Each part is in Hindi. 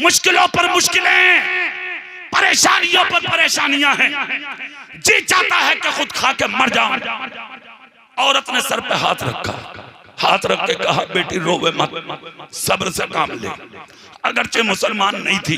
मुश्किलों पर मुश्किलें, परेशानियों पर परेशानियां हैं। जी चाहता है कि खुद खा के मर जाऊं। औरत ने सर पे हाथ रखा, हाथ रख के कहा बेटी रोवे मत, सब्र से काम ले। अगरचे मुसलमान नहीं थी,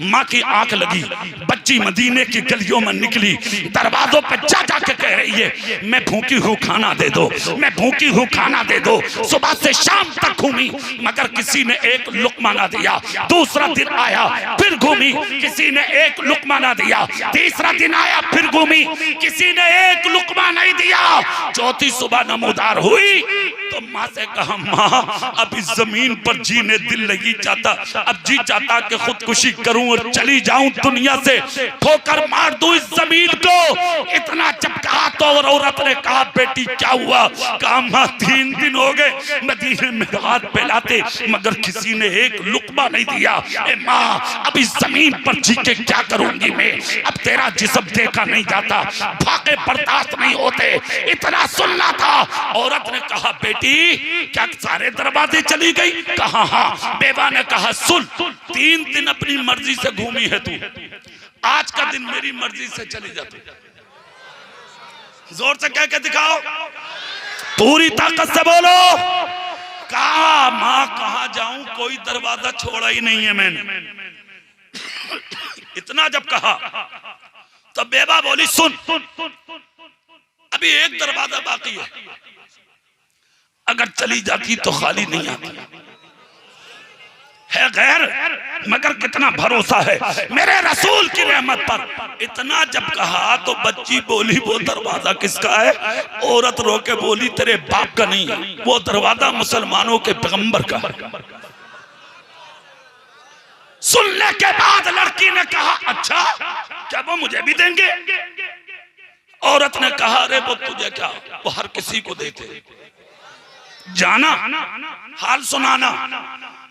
माँ की आंख लगी। बच्ची मदीने की गलियों में निकली, दरवाजों पे जा जा के कह रही है मैं भूखी हूँ खाना दे दो, मैं भूखी हूँ खाना दे दो। सुबह से शाम तक घूमी मगर किसी ने एक लुकमा ना दिया। दूसरा दिन आया फिर घूमी, किसी ने एक लुकमा ना दिया। तीसरा दिन आया फिर घूमी, किसी ने एक लुकमा नहीं दिया। चौथी सुबह नमोदार हुई तो माँ से कहा माँ अब इस जमीन पर जीने दिल नहीं चाहता, अब जी चाहता कि खुदकुशी करूं और चली जाऊं दुनिया से, ठोकर मार दूं इस जमीन को। इतना जब कहा तो और औरत ने कहा बेटी क्या हुआ? कहा माँ 3 दिन हो गए मदीने में हाथ फैलाते मगर किसी ने एक लुकमा नहीं दिया। ए माँ अब इस जमीन पर जी के क्या करूंगी मैं? अब तेरा जिस्म देखा नहीं जाता, फाके बर्दाश्त नहीं होते, इतना सुनना था। औरत ने कहा बेटी क्या सारे दरवाजे चली गई? कहा हाँ। बेवा ने कहा सुन 3 दिन अपनी मर्जी से घूमी है तू, आज का दिन मेरी मर्जी से चली जाती। जोर से कह के दिखाओ, पूरी ताकत से बोलो। कहा मां कहां जाऊं, कोई दरवाजा छोड़ा ही नहीं है मैंने। इतना जब कहा तो बेबा बोली सुन अभी एक दरवाजा बाकी अगर चली जाती तो खाली नहीं आती है गैर, मगर कितना भरोसा है मेरे रसूल की रहमत पर। इतना जब कहा तो बच्ची बोली वो दरवाजा किसका है? औरत रो के बोली तेरे बाप का नहीं, वो दरवाजा मुसलमानों के पैगंबर का है। सुनने के बाद लड़की ने कहा अच्छा क्या वो मुझे भी देंगे? औरत ने कहा अरे वो तुझे क्या, वो हर किसी को देते। जाना हाल सुनाना।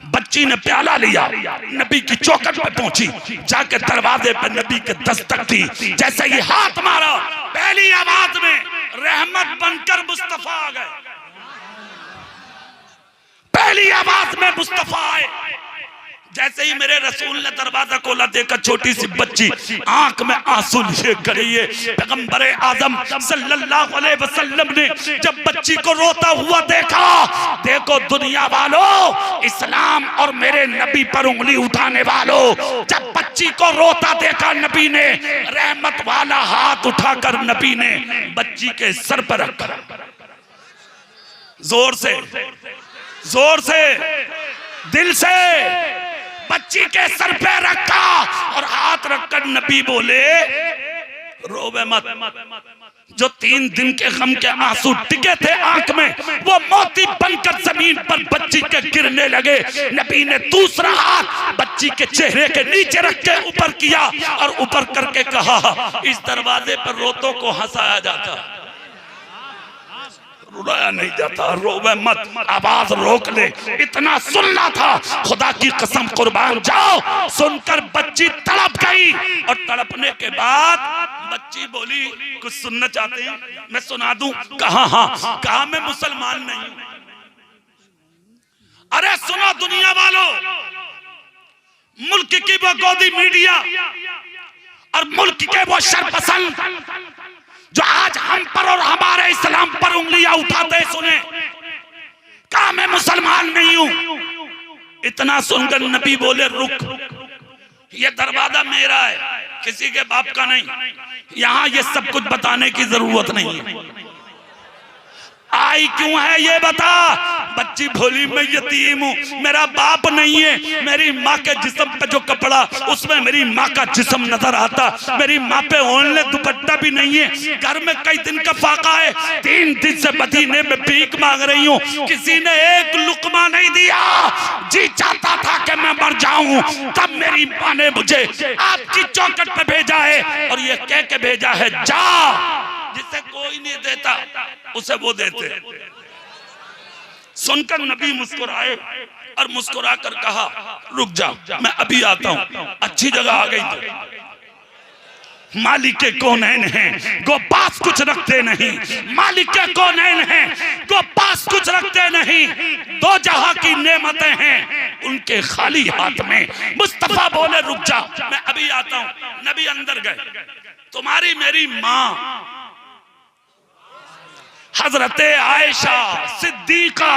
बच्ची ने प्याला लिया, नबी की चौखट पे पहुंची, जाके दरवाजे पे नबी के दस्तक दी। जैसे ही हाथ मारा पहली आवाज में रहमत बनकर मुस्तफा आ गए। पहली आवाज में मुस्तफा आए। जैसे ही मेरे रसूल ने दरवाजा खोला देखा छोटी सी बच्ची आंख में आंसू लिए खड़ी है। पैगंबर आजम सल्लल्लाहु अलैहि वसल्लम ने जब बच्ची को रोता हुआ देखा, देखो दुनिया वालों, इस्लाम और मेरे नबी पर उंगली उठाने वालों, जब बच्ची को रोता देखा नबी ने रहमत वाला हाथ उठाकर नबी ने बच्ची के सर पर रखा। जोर से दिल से बच्ची के सर पे रखा और हाथ रखकर नबी बोले रोवे मत। जो 3 दिन के गम के आंसू टिके थे आंख में वो मोती बनकर जमीन पर बच्ची के गिरने लगे। नबी ने दूसरा हाथ बच्ची के चेहरे के नीचे रख के ऊपर किया और ऊपर करके कहा इस दरवाजे पर रोतों को हंसाया जाता, रुलाया नहीं जाता, रोवे मत, आवाज रोक ले। इतना सुनना था, खुदा की कसम कुर्बान जाओ। सुनकर बच्ची तड़प गई और तड़पने के बाद बच्ची बोली कुछ सुनना चाहते हैं मैं सुना दूं? कहा हाँ। कहा मैं मुसलमान नहीं हूं। अरे सुनो दुनिया वालों, मुल्क की वो गोदी मीडिया और मुल्क के वो शरपसंद जो आज हम पर और हमारे इस्लाम पर उंगलियां उठाते सुने, कहा मैं मुसलमान नहीं हूं। इतना सुनकर नबी बोले रुक, ये दरवाजा मेरा है, किसी के बाप का नहीं। यहां ये सब कुछ बताने की जरूरत नहीं है। आई क्यों है ये बता। बच्ची बोली मैं यतीम हूँ, मेरा बाप नहीं है। मेरी माँ के जिस्म पे जो कपड़ा उसमें मेरी माँ का जिस्म नजर आता, मेरी माँ पे ओढ़ने दुपट्टा भी नहीं है। घर में कई दिन का फाका है, 3 दिन से मदीने में भीख मांग रही हूँ, किसी ने एक लुकमा नहीं दिया। जी चाहता था कि मैं मर जाऊं, तब मेरी माँ ने मुझे आपकी चौखट पे भेजा है और ये कह के भेजा है जा, जिसे कोई नहीं देता उसे वो देते। सुनकर नबी मुस्कुराए और मुस्कुरा कर कहा रुक जा, मैं अभी आता हूं। अच्छी जगह आ गई तो मालिक के कौनैन हैं, गो पास कुछ रखते नहीं। मालिक के कौनैन हैं, गो पास कुछ रखते नहीं। 2 जहां की नेमतें हैं, उनके खाली हाथ में। मुस्तफा बोले रुक जा, मैं अभी आता हूं। नबी अंदर गए। तुम्हारी मेरी माँ हजरत आयशा सिद्दीका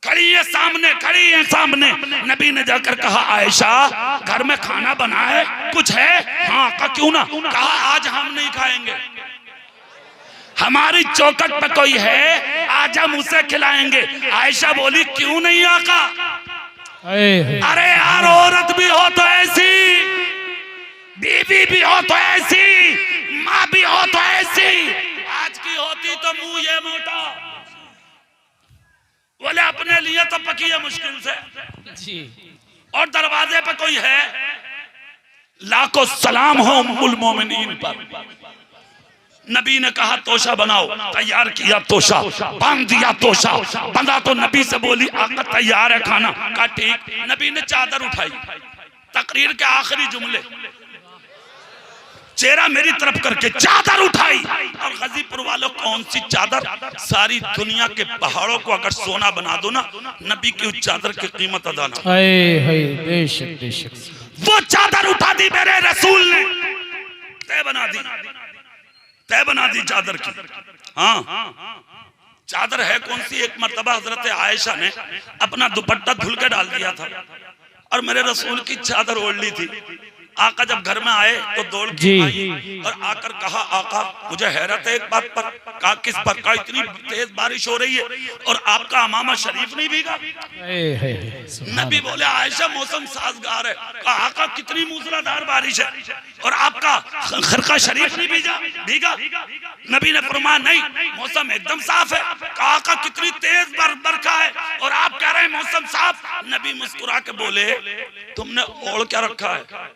खड़ी है सामने, खड़ी है सामने। नबी ने जाकर कहा आयशा घर में खाना बना है, कुछ है? हाँ। कहा क्यों ना? कहा आज हम नहीं खाएंगे, हमारी चौखट पे कोई है, आज हम उसे खिलाएंगे। आयशा बोली क्यों नहीं आका? अरे यार औरत भी हो तो ऐसी, बीवी भी हो तो ऐसी, माँ भी हो तो ऐसी, आज की होती तो मुंह ये मोटा। बोले अपने लिए तो पकी है मुश्किल से जी। और दरवाजे पे कोई है, लाखों सलाम हो उम्मुल मोमिनीन पर। नबी ने कहा तोशा बनाओ, तैयार किया तोशा, बांध दिया तोशा, बंधा तो नबी से बोली आका तैयार है खाना। कहा ठीक। नबी ने चादर उठाई, तकरीर के आखिरी जुमले, चेहरा मेरी तरफ करके चादर उठाई। और गाजीपुर वालों कौन सी चादर, सारी दुनिया के पहाड़ों को अगर सोना बना दो ना, नबी की उस चादर की कीमत अदा ना। बेशक बेशक। वो चादर उठा दी मेरे रसूल ने, तय बना दी, तय बना दी चादर की। हाँ चादर है कौन सी? एक मर्तबा हजरत आयशा ने अपना दुपट्टा धुल के डाल दिया था और मेरे रसूल की चादर ओढ़ ली थी। आका जब घर में आए तो दौड़ के आई और आकर कहा आका मुझे हैरत है एक बात पर। कहा किस पर? कहा इतनी तेज बारिश हो रही है और आपका अमामा शरीफ नहीं भीगा। नबी बोले आयशा मौसम साजगार है। कहा आका कितनी मूसलाधार बारिश है और आपका खरका शरीफ नहीं भीगा। नबी ने फरमाया नहीं मौसम एकदम साफ है। कहा आका कितनी तेज बरखा है और आप कह रहे हैं मौसम साफ। नबी मुस्कुरा के बोले तुमने ओढ़ क्या रखा है?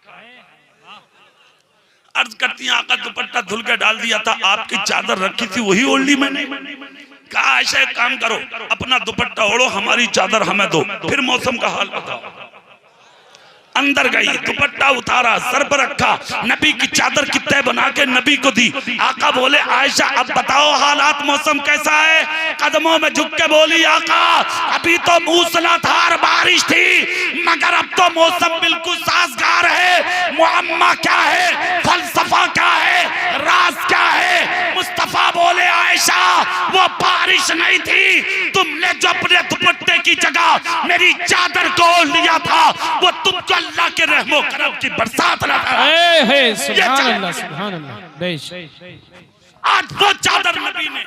अर्ज करती आका दुपट्टा धुल के डाल दिया था, आपकी चादर रखी थी वही ओढ़ ली मैंने। कहा ऐसा एक काम करो अपना दुपट्टा ओढ़ो, हमारी चादर हमें दो, फिर मौसम का हाल बताओ। अंदर गई, दुपट्टा उतारा, सर पर रखा, नबी की चादर की तय बना के नबी को दी। आका बोले आयशा अब बताओ हालात मौसम कैसा है? कदमों में झुक के बोली आका अभी तो मूसलाधार बारिश थी मगर अब तो मौसम बिल्कुल साजगार है। मुअम्मा क्या है, फलसफा क्या है, राज क्या है? मुस्तफा बोले आयशा वो बारिश नहीं थी, तुमने जो अपने दुपट्टे की जगह मेरी चादर को ओढ़ लिया था वो तुमको अल्लाह के रहमो करम की बरसात सुभान अल्लाह सुभान अल्लाह। बेशक आज वो चादर नबी ने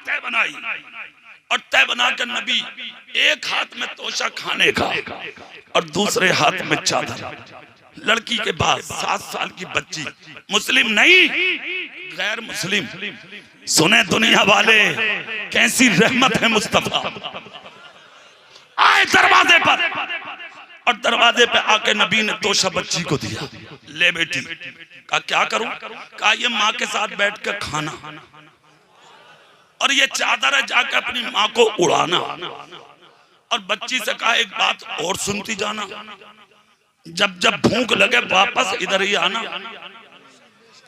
तय बनाई और तय बना कर नबी एक हाथ में तोशा खाने का और दूसरे हाथ में चादर। लड़की के बाद 7 साल की बच्ची, मुस्लिम नहीं गैर मुस्लिम। सुने दुनिया वाले कैसी रहमत है मुस्तफा। आए दरवाजे पर और दरवाजे पे आके नबी ने तोशा बच्ची को दिया, ले बेटी। कहा क्या करूं? कहा ये माँ के साथ बैठ कर खाना और ये चादर है जाके अपनी माँ को उड़ाना। और बच्ची से कहा एक बात और सुनती जाना, जब जब भूख लगे वापस इधर ही आना,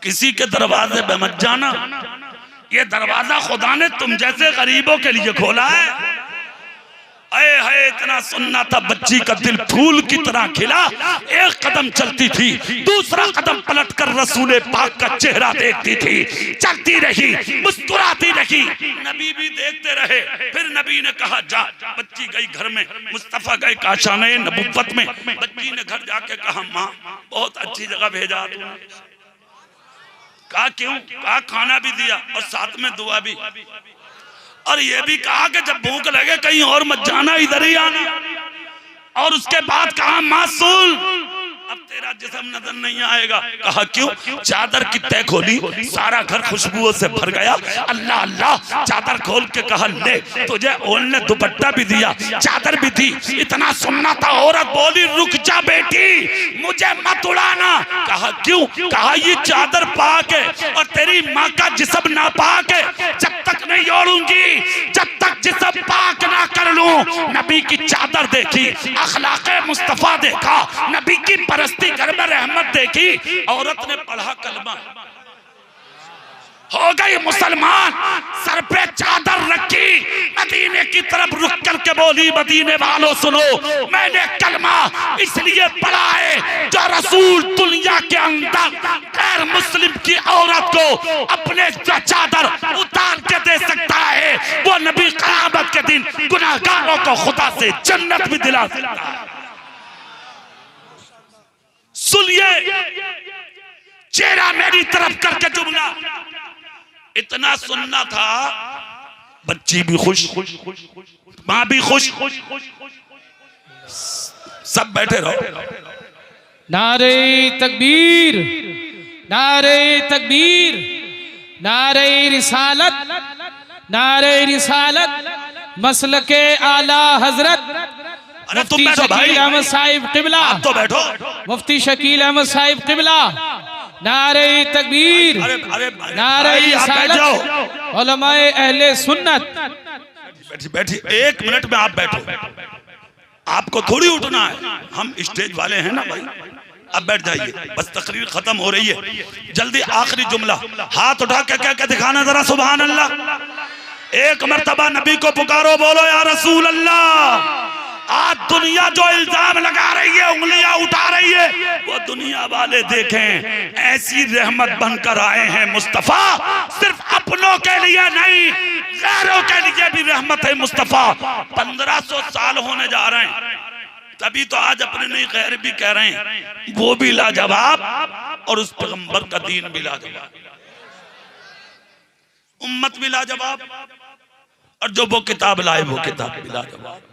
किसी के दरवाजे पे मत जाना। ये दरवाजा खुदा ने तुम जैसे गरीबों के लिए खोला है। अये है इतना सुनना था, बच्ची का दिल फूल की तरह खिला। एक कदम चलती थी, दूसरा कदम पलटकर रसूले पाक का चेहरा देखती थी, चलती रही, मुस्कुराती रही। नबी भी देखते रहे। फिर नबी ने कहा जा। बच्ची गई घर में, मुस्तफा गए काशाने नबुव्वत में। बच्ची ने घर जाके कहा माँ बहुत अच्छी जगह भेजा तूने। कहा क्यों? कहा खाना भी दिया और साथ में दुआ भी, और ये भी कहा कि जब भूख लगे कहीं और मत जाना, इधर ही आना। और उसके बाद कहा मासूल अब तेरा जिस्म नजर नहीं आएगा। कहा क्यों? चादर की तय खोली, सारा घर खुशबुओं से भर गया। अल्लाह अल्लाह, चादर खोल के कहा ले तुझे ओढ़ने दुपट्टा भी दिया, चादर भी दी। इतना सुनना था। औरत बोली रुक जा बेटी, मुझे मत उड़ाना। कहा क्यों? कहा ये चादर पाक है और तेरी माँ का जिस्म ना पाक है, जब तक नहीं ओढ़ूंगी, जब तक जिस्म पाक ना कर लूं। नबी की चादर देखी, अखलाक़े मुस्तफा देखा, नबी की परस्ती घर में रहमत देखी। औरत ने पढ़ा कलमा हो गई मुसलमान, सर पे चादर रखी, मदीने की तरफ रुक करके बोली, मदीने वालों सुनो, मैंने कलमा इसलिए पढ़ा है जो रसूल दुनिया के अंदर गैर मुस्लिम की औरत को अपने चादर उतार के दे सकता है, वो नबी क़यामत के दिन गुनाहगारों को खुदा से जन्नत भी दिला सकता है। सुनिए, चेहरा मेरी तरफ करके जुमला इतना सुनना था, बच्ची भी खुश, मां भी खुश, सब बैठे रहो। नारे तकबीर, नारे तकबीर, नारे रिसालत, नारे रिसालत, मसलके आला हजरत अरे तुम मुफ्ती बैठो भाई, शकील अहमद साहिब किबला, आप तो बैठो। मुफ्ती शकील अहमद साहिब किबला, नारे तकबीर, अरे अरे नारे भाई, आप बैठ जाओ। रिसालत, उलमाए अहले सुन्नत। बैठी बैठी, एक मिनट में आप बैठो, आपको थोड़ी उठना है, हम स्टेज वाले हैं ना भाई। अब बैठ जाइए, बस तकरीर खत्म हो रही है, जल्दी आखिरी जुमला, हाथ उठा के क्या क्या दिखाना जरा, सुभान अल्लाह। एक मर्तबा नबी को पुकारो, बोलो या रसूल अल्लाह। आज दुनिया जो इल्जाम लगा रही है, उंगलियां उठा रही है, वो दुनिया वाले देखें, ऐसी रहमत बनकर आए हैं मुस्तफा, सिर्फ अपनों के लिए नहीं, गैरों के लिए भी रहमत है मुस्तफा। 1500 साल होने जा रहे हैं, तभी तो आज अपने नहीं गैर भी कह रहे हैं, वो भी लाजवाब और उस पैगंबर का दीन भी लाजवाब, उम्मत भी लाजवाब, और जो वो किताब लाए वो किताब भी लाजवाब।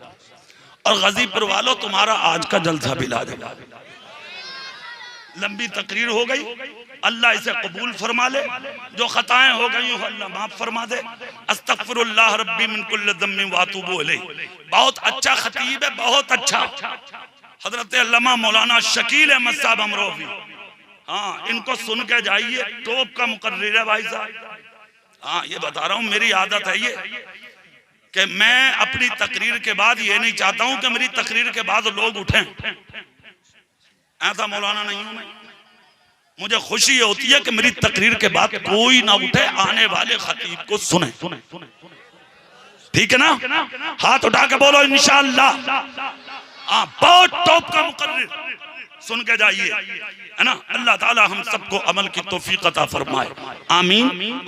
और गाजीपुर वालों, तुम्हारा आज का जलसा भी लाजवाब। लंबी तकरीर हो गई, अल्लाह इसे कबूल फरमा ले, जो खताएं हो गई हो अल्लाह माफ फरमा दे। अस्तगफिरुल्लाह रब्बी मिन कुल्लि ज़म्बिन व अतूबु इलैह। बहुत अच्छा खतीब है, बहुत अच्छा, हजरत अल्लामा मौलाना शकील अहमद साहब अमरोही, हाँ, इनको सुन के जाइए, टॉप का मुकर्रिर है भाई साहब। हाँ, ये बता रहा हूँ, मेरी आदत है ये कि मैं अपनी तकरीर के बाद ये नहीं चाहता हूं कि मेरी तकरीर के बाद लोग उठें, ऐसा मौलाना नहीं हूं मैं। मुझे खुशी ये होती है कि मेरी तकरीर के बाद कोई ना उठे, आने वाले खतीब को सुने, ठीक है ना? हाथ उठा के बोलो इंशाअल्लाह। हाँ, बहुत टॉप का मुकर्रिर, सुन के जाइए, है ना? अल्लाह ताला हम सबको अमल की तौफीक अता फरमाए, आमीन।